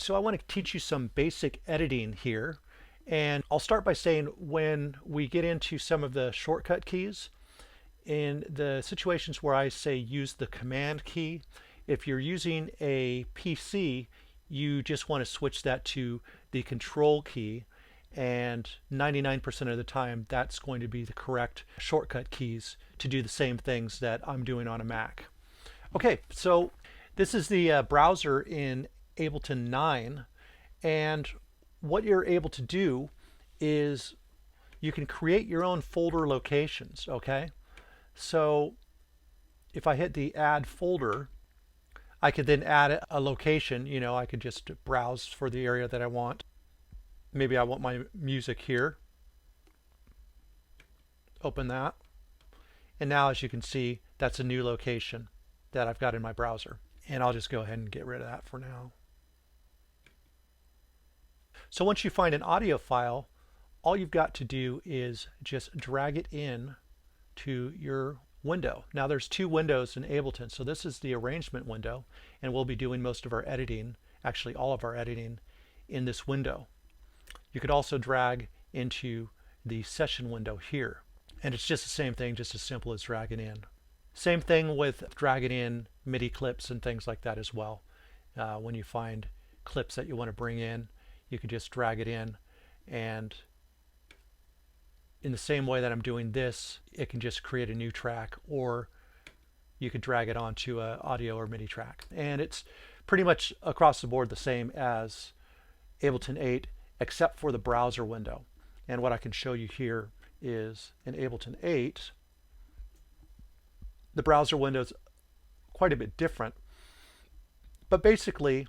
So I want to teach you some basic editing here. And I'll start by saying when we get into some of the shortcut keys, in the situations where I say use the command key, if you're using a PC, you just want to switch that to the control key, and 99% of the time that's going to be the correct shortcut keys to do the same things that I'm doing on a Mac. Okay, so this is the browser in Ableton 9, and what you're able to do is you can create your own folder locations. Okay, so if I hit the add folder, I could then add a location. You know, I could just browse for the area that I want. Maybe I want my music here. Open that. And now, as you can see, that's a new location that I've got in my browser. And I'll just go ahead and get rid of that for now. So once you find an audio file, all you've got to do is just drag it in to your window. Now there's two windows in Ableton. So this is the arrangement window, and we'll be doing most of our editing, actually all of our editing, in this window. You could also drag into the session window here. And it's just the same thing, just as simple as dragging in. Same thing with dragging in MIDI clips and things like that as well. When you find clips that you want to bring in, you can just drag it in, and in the same way that I'm doing this, it can just create a new track, or you could drag it onto an audio or MIDI track. And it's pretty much across the board the same as Ableton 8, except for the browser window. And what I can show you here is in Ableton 8, the browser window is quite a bit different. But basically,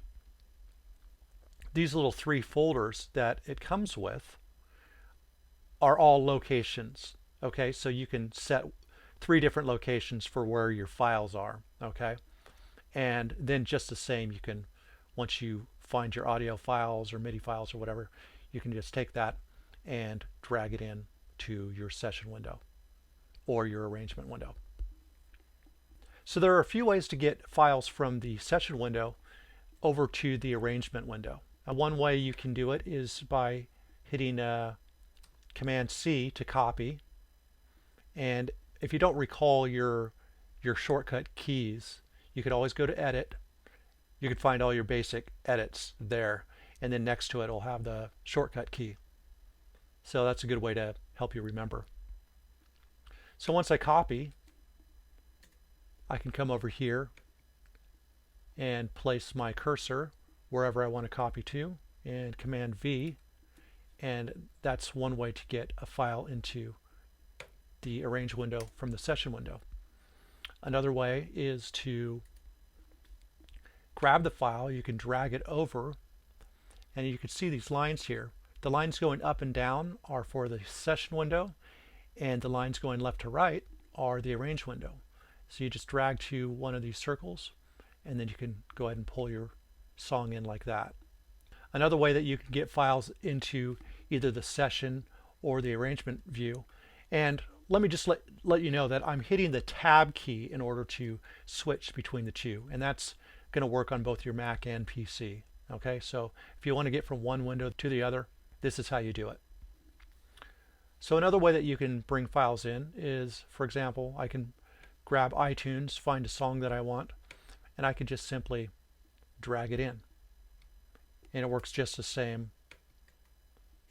these little three folders that it comes with are all locations. Okay, so you can set 3 different locations for where your files are. Okay, and then just the same, you can, once you find your audio files or MIDI files or whatever, you can just take that and drag it in to your session window or your arrangement window. So there are a few ways to get files from the session window over to the arrangement window. And one way you can do it is by hitting Command C to copy. And if you don't recall your shortcut keys, you could always go to Edit. You could find all your basic edits there, and then next to it will have the shortcut key. So that's a good way to help you remember. So once I copy, I can come over here and place my cursor wherever I want to copy to, and Command V, and that's one way to get a file into the arrange window from the session window. Another way is to grab the file. You can drag it over, and you can see these lines here. The lines going up and down are for the session window, and the lines going left to right are the arrange window. So you just drag to one of these circles, and then you can go ahead and pull your song in like that. Another way that you can get files into either the session or the arrangement view, and let me just let you know that I'm hitting the tab key in order to switch between the two, and that's going to work on both your Mac and PC. Okay, so if you want to get from one window to the other, this is how you do it. So another way that you can bring files in is, for example, I can grab iTunes, find a song that I want, and I can just simply drag it in. And it works just the same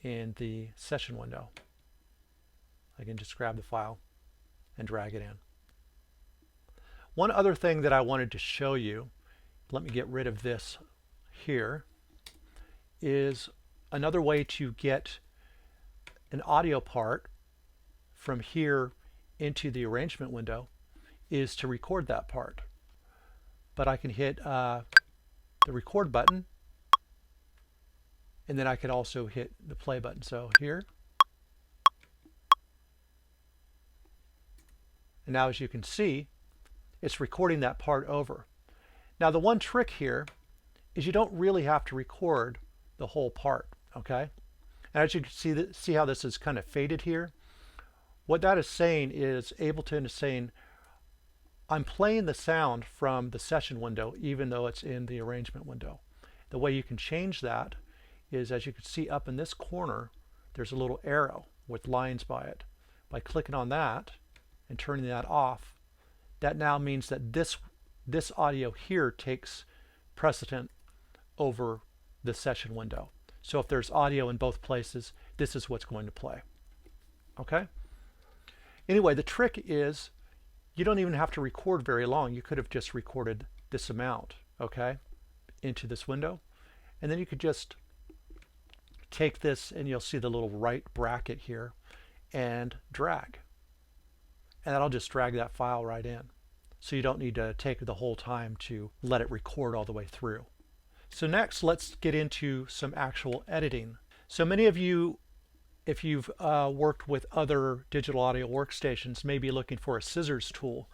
in the session window. I can just grab the file and drag it in. One other thing that I wanted to show you, let me get rid of this here, is another way to get an audio part from here into the arrangement window is to record that part. But I can hit the record button, and then I could also hit the play button. So here, and now as you can see, it's recording that part over. Now the one trick here is you don't really have to record the whole part, okay? And as you can see how this is kind of faded here? What that is saying is Ableton is saying, I'm playing the sound from the session window even though it's in the arrangement window. the way you can change that is, as you can see up in this corner, there's a little arrow with lines by it. By clicking on that and turning that off, that now means that this audio here takes precedent over the session window. So if there's audio in both places, this is what's going to play. Okay? Anyway, the trick is you don't even have to record very long. You could have just recorded this amount, okay, into this window. And then you could just take this, and you'll see the little right bracket here, and drag. And that'll just drag that file right in. So you don't need to take the whole time to let it record all the way through. So next, let's get into some actual editing. So many of you, if you've worked with other digital audio workstations, may be looking for a scissors tool.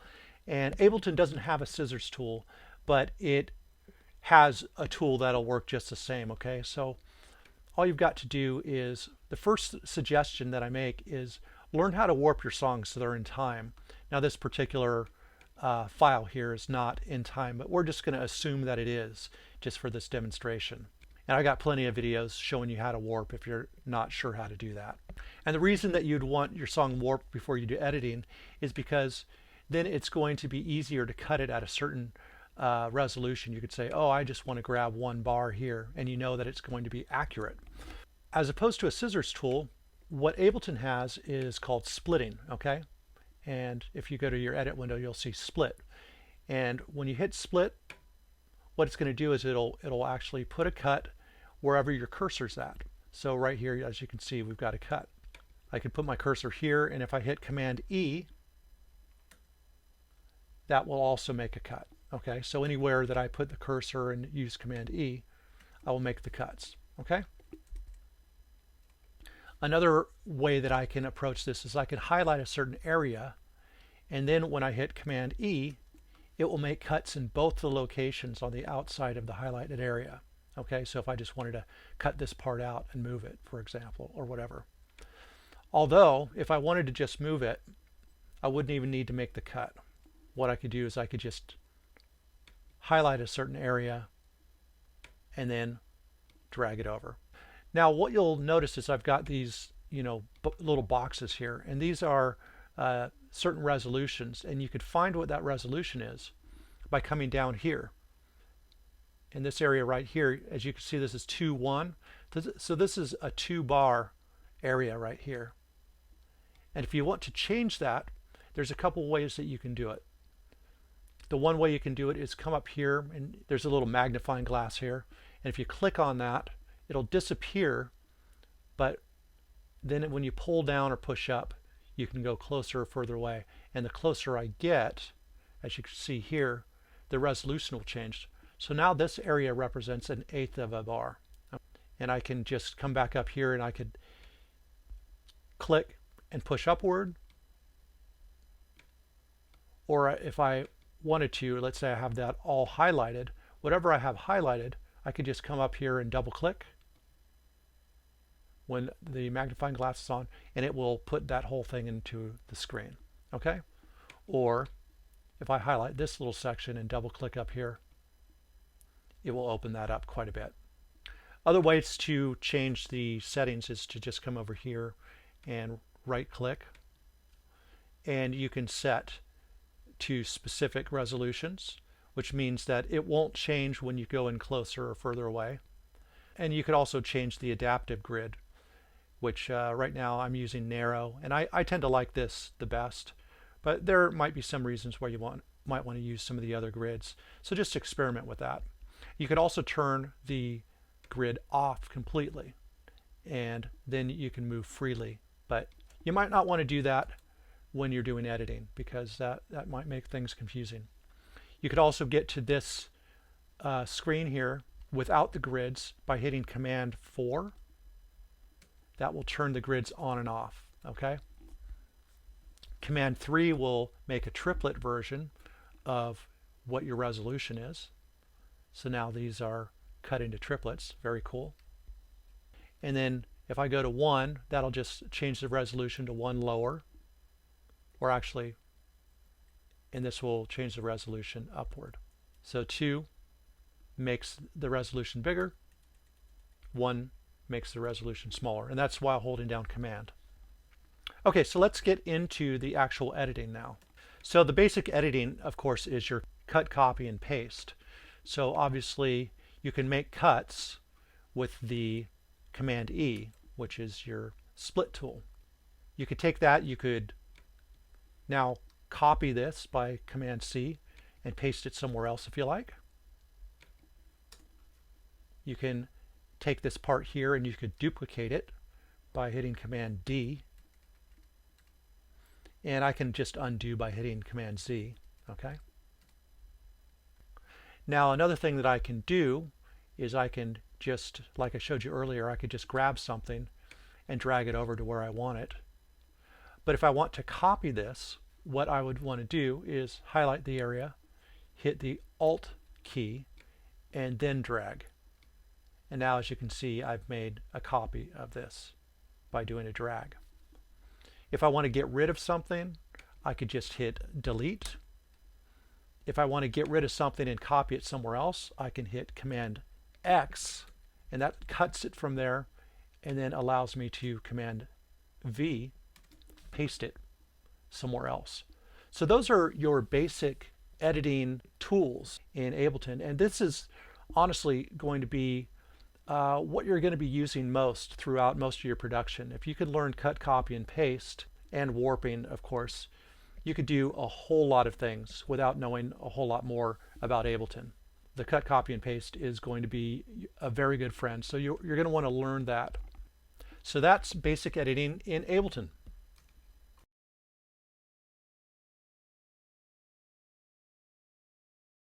And Ableton doesn't have a scissors tool, but it has a tool that'll work just the same, okay? So all you've got to do is, the first suggestion that I make is learn how to warp your songs so they're in time. Now this particular file here is not in time, but we're just going to assume that it is, just for this demonstration. And I got plenty of videos showing you how to warp if you're not sure how to do that. And the reason that you'd want your song warped before you do editing is because then it's going to be easier to cut it at a certain resolution. You could say, oh, I just want to grab one bar here, and you know that it's going to be accurate. As opposed to a scissors tool, what Ableton has is called splitting, okay? And if you go to your edit window, you'll see split. And when you hit split, what it's going to do is it'll actually put a cut wherever your cursor's at. So right here, as you can see, we've got a cut. I can put my cursor here, and if I hit Command E, that will also make a cut. Okay, so anywhere that I put the cursor and use Command E, I will make the cuts. Okay. Another way that I can approach this is I can highlight a certain area, and then when I hit Command E, it will make cuts in both the locations on the outside of the highlighted area. Okay, so if I just wanted to cut this part out and move it, for example, or whatever. Although, if I wanted to just move it, I wouldn't even need to make the cut. What I could do is I could just highlight a certain area and then drag it over. Now what you'll notice is I've got these, little boxes here, and these are certain resolutions, and you could find what that resolution is by coming down here. In this area right here, as you can see, this is 2.1. So this is a 2-bar area right here. And if you want to change that, there's a couple ways that you can do it. The one way you can do it is come up here, and there's a little magnifying glass here. And if you click on that, it'll disappear, but then when you pull down or push up, you can go closer or further away. And the closer I get, as you can see here, the resolution will change. So now this area represents 1/8 of a bar. And I can just come back up here, and I could click and push upward. Or if I wanted to, let's say I have that all highlighted, whatever I have highlighted, I could just come up here and double click when the magnifying glass is on, and it will put that whole thing into the screen. Okay? Or if I highlight this little section and double click up here, it will open that up quite a bit. Other ways to change the settings is to just come over here and right click, and you can set to specific resolutions, which means that it won't change when you go in closer or further away. And you could also change the adaptive grid, which right now I'm using narrow, and I tend to like this the best, but there might be some reasons where you might want to use some of the other grids. So just experiment with that. You could also turn the grid off completely, and then you can move freely, but you might not want to do that when you're doing editing, because that might make things confusing. You could also get to this screen here without the grids by hitting Command 4. That will turn the grids on and off. Okay. Command 3 will make a triplet version of what your resolution is. So now these are cut into triplets. Very cool. And then if I go to 1, that'll just change the resolution to 1 lower. Or actually, and this will change the resolution upward. So 2, makes the resolution bigger, 1 makes the resolution smaller, and that's while holding down Command. Okay, so let's get into the actual editing now. So the basic editing, of course, is your cut, copy, and paste. So obviously you can make cuts with the Command E, which is your split tool. You could take that, you could now copy this by Command C and paste it somewhere else if you like. You can take this part here and you could duplicate it by hitting Command D. And I can just undo by hitting Command Z. Okay. Now another thing that I can do is I can just, like I showed you earlier, I could just grab something and drag it over to where I want it. But if I want to copy this, what I would want to do is highlight the area, hit the Alt key, and then drag. And now, as you can see, I've made a copy of this by doing a drag. If I want to get rid of something, I could just hit Delete. If I want to get rid of something and copy it somewhere else, I can hit Command X, and that cuts it from there and then allows me to Command V, paste it somewhere else. So those are your basic editing tools in Ableton, and this is honestly going to be what you're going to be using most throughout most of your production. If you could learn cut, copy, and paste, and warping, of course, you could do a whole lot of things without knowing a whole lot more about Ableton. The cut, copy, and paste is going to be a very good friend, so you're going to want to learn that. So that's basic editing in Ableton.